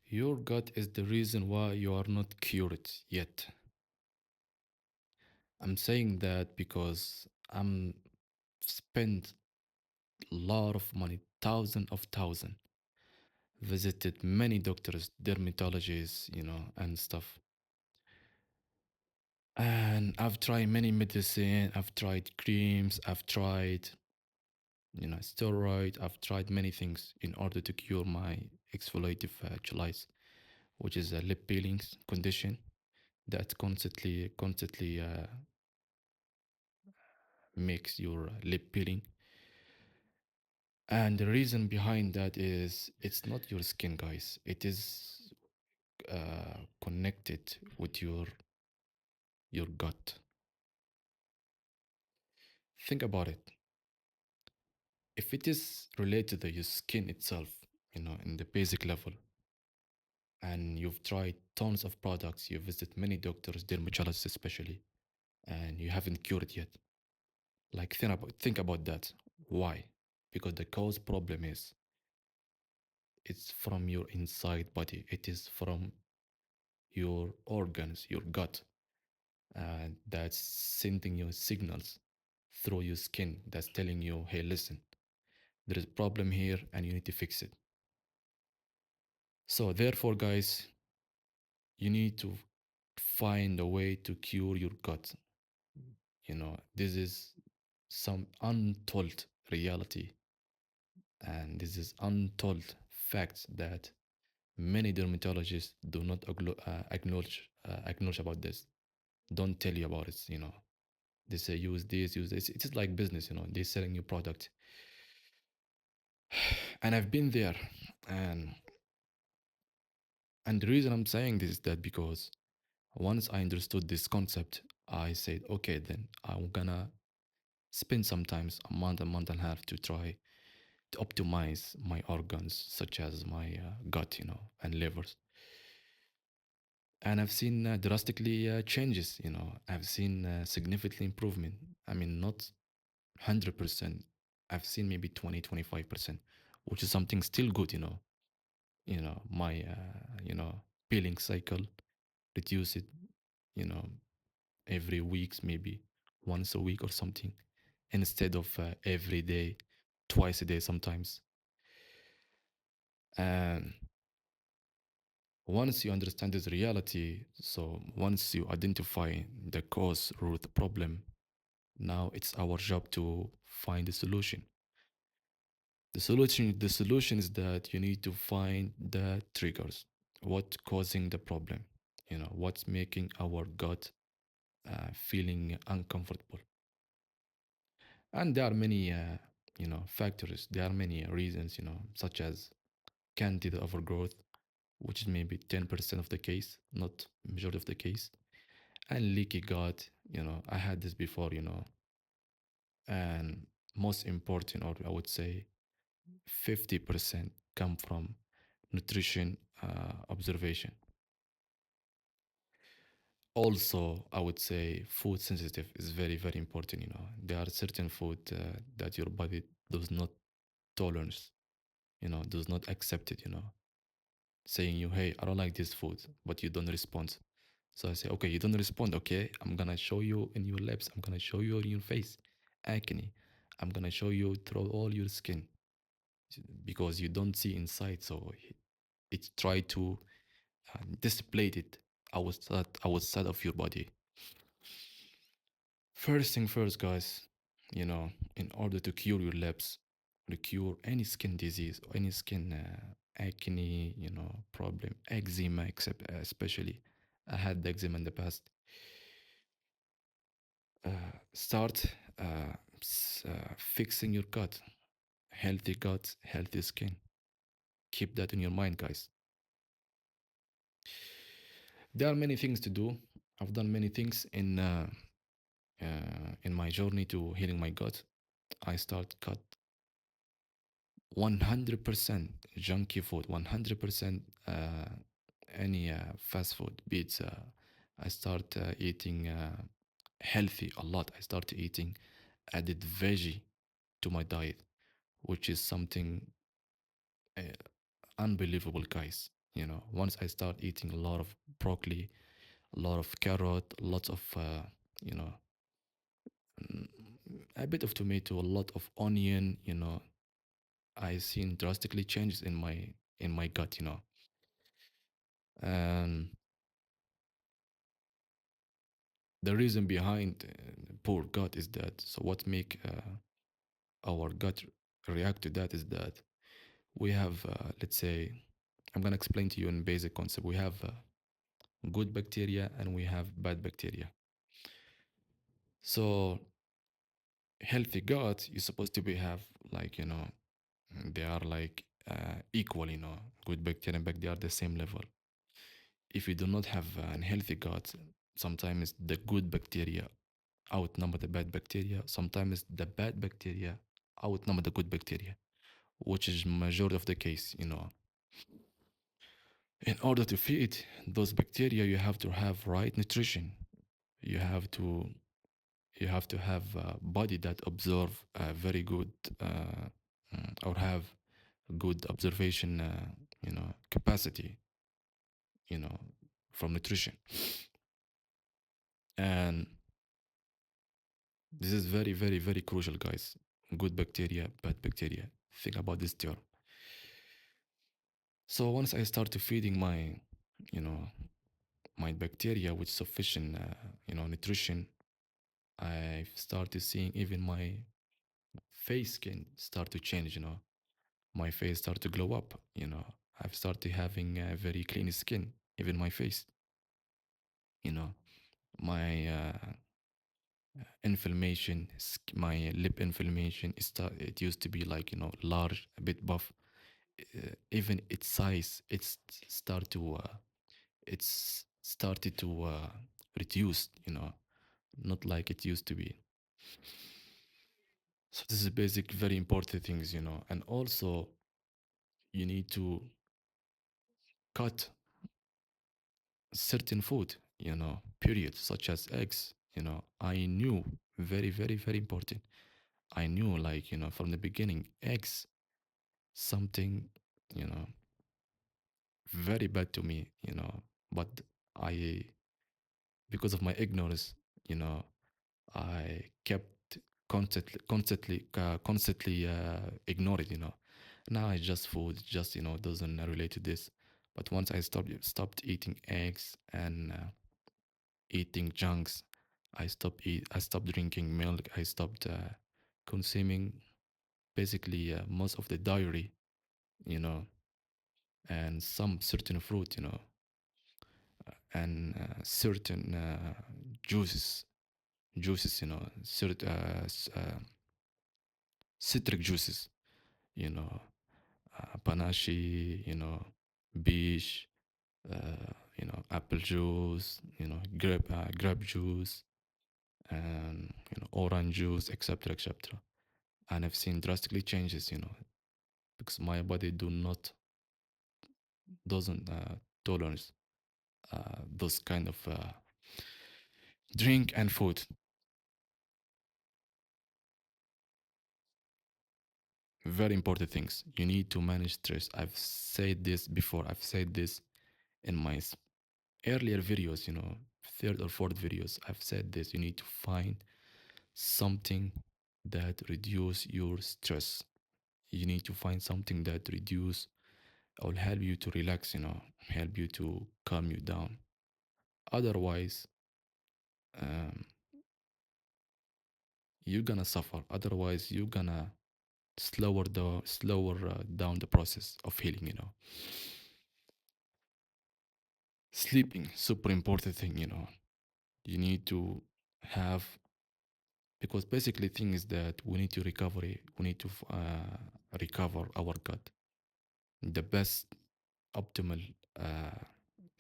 Your gut is the reason why you are not cured yet. I'm saying that because I'm spent a lot of money, thousand, visited many doctors, dermatologists, and stuff. And I've tried many medicine, I've tried creams, I've tried, steroid, I've tried many things in order to cure my exfoliative cheilitis, which is a lip peeling condition that constantly makes your lip peeling. And the reason behind that is it's not your skin, guys. It is connected with your gut. Think about it. If it is related to your skin itself, in the basic level, and you've tried tons of products, you've visited many doctors, dermatologists especially, and you haven't cured yet. Like think about that. Why? Because the cause problem is it's from your inside body. It is from your organs, your gut, that's sending you signals through your skin that's telling you, hey, listen, there is a problem here and you need to fix it. So therefore, guys, you need to find a way to cure your gut. This is some untold reality, and this is untold facts that many dermatologists do not acknowledge about this. Don't tell you about it. They say use this, use this. It is like business. They're selling you product, and I've been there, and the reason I'm saying this is that because once I understood this concept, I said, okay, then I'm gonna spend sometimes a month and a half to try to optimize my organs, such as my gut, and livers. And I've seen drastically changes. I've seen significant improvement. I mean, not 100%. I've seen maybe 20, 25%, which is something still good. My peeling cycle, reduce it. You know, every weeks, maybe once a week or something, instead of every day, twice a day sometimes. And once you understand this reality, so once you identify the cause root problem, now it's our job to find a solution. The solution is that you need to find the triggers. What causing the problem? What's making our gut feeling uncomfortable? And there are many factors. There are many reasons, such as candida overgrowth, which is maybe 10% of the case, not majority of the case, and leaky gut. I had this before, and most important, or I would say 50% come from nutrition observation. Also, I would say food sensitive is very, very important. There are certain food that your body does not tolerance, does not accept it, saying you, hey, I don't like this food, but you don't respond. So I say, okay, you don't respond. Okay, I'm gonna show you in your lips. I'm gonna show you in your face, acne. I'm gonna show you through all your skin because you don't see inside. So it try to display it outside of your body. First thing first, guys. In order to cure your lips, to cure any skin disease, or any skin acne, problem, eczema, except especially, I had the eczema in the past. Start fixing your gut, healthy gut, healthy skin. Keep that in your mind, guys. There are many things to do. I've done many things in my journey to healing my gut. I start cut 100% junky food, 100% any fast food, pizza. I start eating healthy a lot. I start eating added veggie to my diet, which is something uh, unbelievable, guys. Once I start eating a lot of broccoli, a lot of carrot, lots of you know mm, a bit of tomato, a lot of onion, I seen drastically changes in my gut, and the reason behind poor gut is that, so what make our gut react to that is that we have, let's say, I'm gonna explain to you in basic concept. We have good bacteria and we have bad bacteria. So healthy gut, you're supposed to be have, like, they are like equal, good bacteria and bacteria are the same level. If you do not have an healthy gut, sometimes the good bacteria outnumber the bad bacteria. Sometimes the bad bacteria outnumber the good bacteria, which is majority of the case. In order to feed those bacteria, you have to have right nutrition. You have to you have to have a body that absorb very good or have good observation, capacity, you know, from nutrition. And this is very, very, very crucial, guys. Good bacteria, bad bacteria. Think about this term. So once I started feeding you know, my bacteria with sufficient, nutrition, I started seeing even my face skin start to change. My face start to glow up. I've started having a very clean skin, even my face. You know, my inflammation, my lip inflammation, it used to be like large, a bit buff. Even its size, start to it's started to reduce. Not like it used to be. So this is basic, very important things. And also you need to cut certain food. Period, such as eggs. I knew, very, very, very important. I knew, like, from the beginning, eggs, something, you know, very bad to me, but I, because of my ignorance, you know, I kept constantly ignore it. Now it's just food, just doesn't relate to this. But once I stopped eating eggs and eating junks, I stopped drinking milk. I stopped consuming basically most of the dairy, you know, and some certain fruit, and certain juices, citric juices, you know, panache, beach, apple juice, grape juice, and orange juice, etc., etc. And I've seen drastically changes, because my body doesn't tolerance those kind of drink and food. Very important things. You need to manage stress. I've said this before. I've said this in my earlier videos, third or fourth videos. I've said this. You need to find something that reduce your stress. You need to find something that reduce or help you to relax, help you to calm you down. Otherwise, um, you're gonna suffer. Otherwise, you're gonna slower down the process of healing. Sleeping, super important thing. You need to have, because basically thing is that we need to recover our gut. The best optimal uh,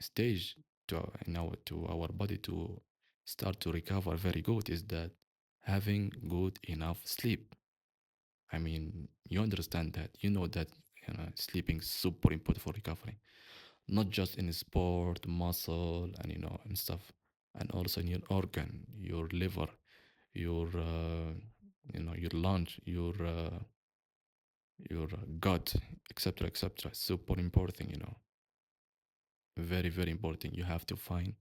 stage to our body to start to recover very good is that having good enough sleep. I mean, you understand that, that sleeping is super important for recovery, not just in sport, muscle, and and stuff, and also in your organ, your liver, your your lungs, your gut, etc., etc. Super important, Very, very important. You have to find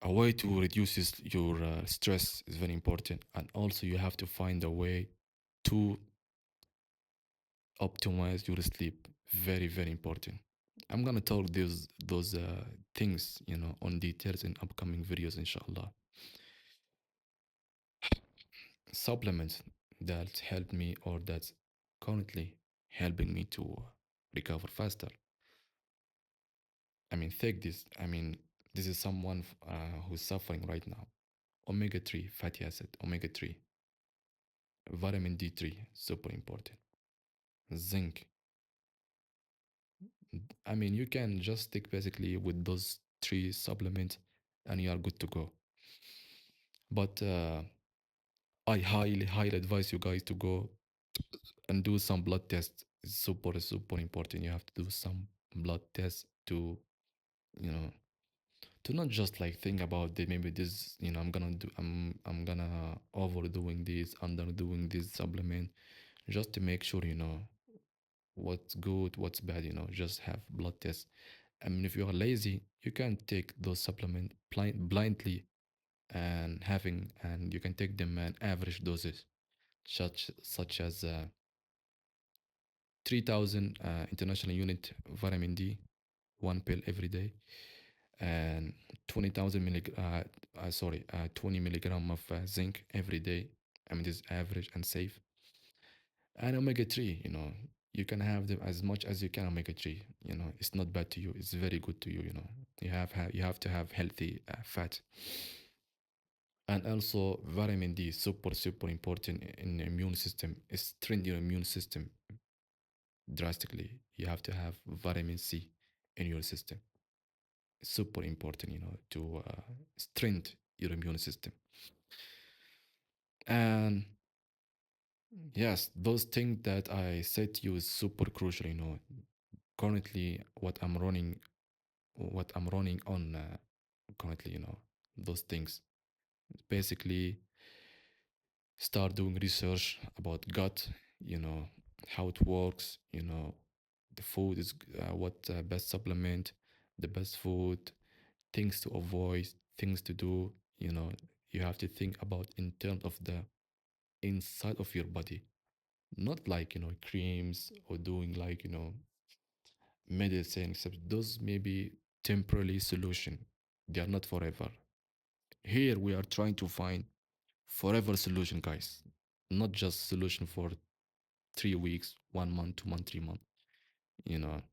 a way to reduce your stress is very important, and also you have to find a way to optimize your sleep. Very, very important. I'm gonna talk those things, on details in upcoming videos, inshallah. Supplements that help me or that's currently helping me to recover faster. I mean, take this. I mean, this is someone who's suffering right now. Omega 3 fatty acid, omega 3, vitamin D3, super important. Zinc. I mean, you can just stick basically with those three supplements and you are good to go. But I highly, highly advise you guys to go and do some blood tests. It's super, super important. You have to do some blood tests to, you know, to not just like think about that maybe this, I'm gonna overdoing this, underdoing this supplement, just to make sure what's good, what's bad. Just have blood tests. I mean, if you are lazy, you can take those supplements blindly and you can take them in average doses, such as 3,000 international unit vitamin D, one pill every day, and 20,000 sorry, 20 milligram of zinc every day. I mean, this is average and safe. And omega 3, you can have them as much as you can. Omega 3, it's not bad to you, it's very good to you. You have to have healthy fat. And also vitamin D, super, super important in the immune system. It strengthens your immune system drastically. You have to have vitamin C in your system. It's super important, to strengthen your immune system. And yes, those things that I said to you is super crucial. Currently, what I'm running on currently, those things. Basically, start doing research about gut, how it works, the food is what best supplement, the best food, things to avoid, things to do. You have to think about in terms of the inside of your body, not like creams or doing like medicine, except those may be temporary solution. They are not forever. Here we are trying to find forever solution, guys, not just solution for 3 weeks, 1 month, 2 month, 3 month. You know,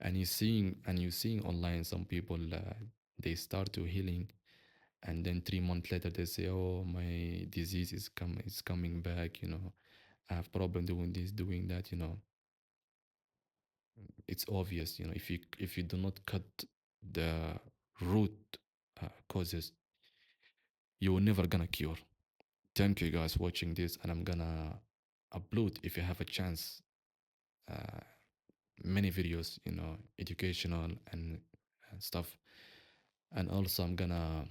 and you seeing online some people they start to healing, and then 3 months later they say, "Oh, my disease is coming back." I have problem doing this, doing that. It's obvious. If you do not cut the root causes, you will never gonna cure. Thank you guys watching this, and I'm gonna upload if you have a chance. Uh, Many videos, educational and stuff. And also, I'm gonna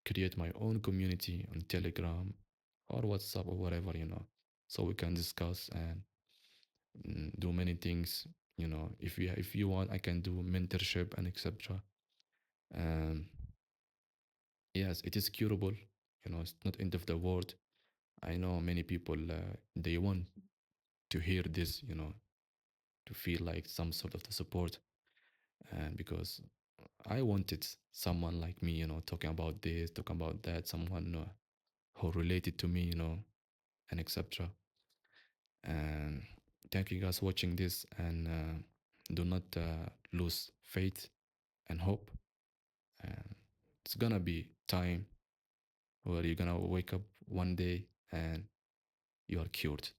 create my own community on Telegram or WhatsApp or whatever, so we can discuss and do many things. If you want, I can do mentorship and etc. Um, yes, it is curable. It's not end of the world. I know many people they want to hear this, to feel like some sort of the support, and because I wanted someone like me, talking about this, talking about that, someone who related to me, and etc. And thank you guys watching this, and do not lose faith and hope. And it's gonna be time where you're gonna wake up one day and you are cured.